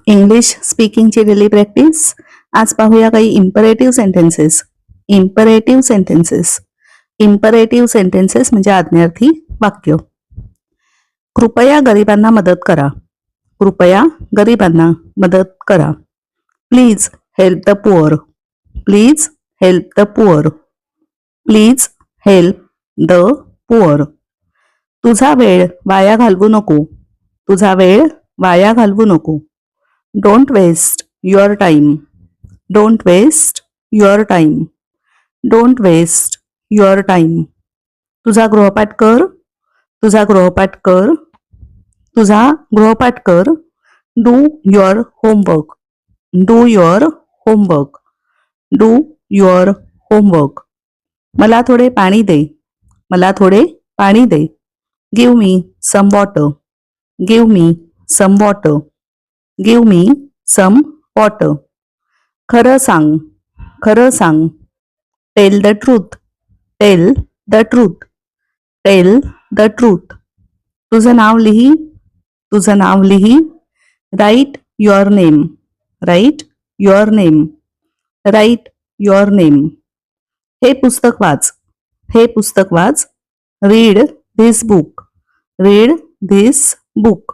English स्पीकिंगची daily practice. आज पाहूया काही imperative sentences. Imperative sentences. Imperative sentences म्हणजे आज्ञार्थी वाक्य. कृपया गरिबांना मदत करा. कृपया गरिबांना मदत करा. Please help the poor. Please help the poor. Please help the poor. तुझा वेळ वाया घालवू नको. तुझा वेळ वाया घालवू नको. Don't waste your time. Don't waste your time. Don't waste your time. तुझा गृहपाठ कर. तुझा गृहपाठ कर. तुझा गृहपाठ कर. Do your homework. Do your homework. Do your homework. मला थोडे पाणी दे. मला थोडे पाणी दे. Give me some water. Give me some water. Give me some water. खरं सांग. खरं सांग. Tell the truth. Tell the truth. Tell the truth. तुझं नाव लिही. तुझं नाव लिही. Write your name. Write your name. Write your name. हे पुस्तक वाच. हे पुस्तक वाच. Read this book. Read this book.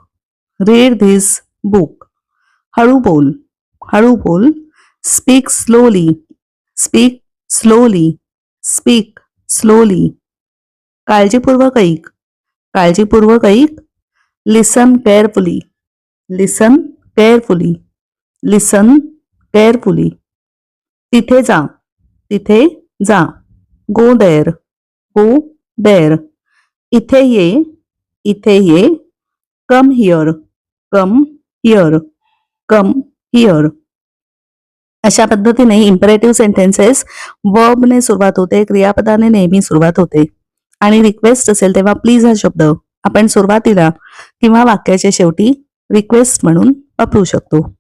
Read this book. हळू बोल. हळू बोल. Speak slowly. Speak slowly. Speak slowly. काळजीपूर्वक ऐक. काळजीपूर्वक ऐक. Listen carefully. Listen carefully. Listen carefully. तिथे जा. तिथे जा. Go there. Go there. इथे ये. इथे ये. Come here. Come here. Come here. अशा पद्धतीने इम्परेटिव्ह सेंटेन्सेस वर्बने सुरुवात होते, क्रियापदाने नेहमी सुरुवात होते. आणि रिक्वेस्ट असेल तेव्हा प्लीज हा शब्द आपण सुरुवातीला किंवा वाक्याच्या शेवटी रिक्वेस्ट म्हणून वापरू शकतो.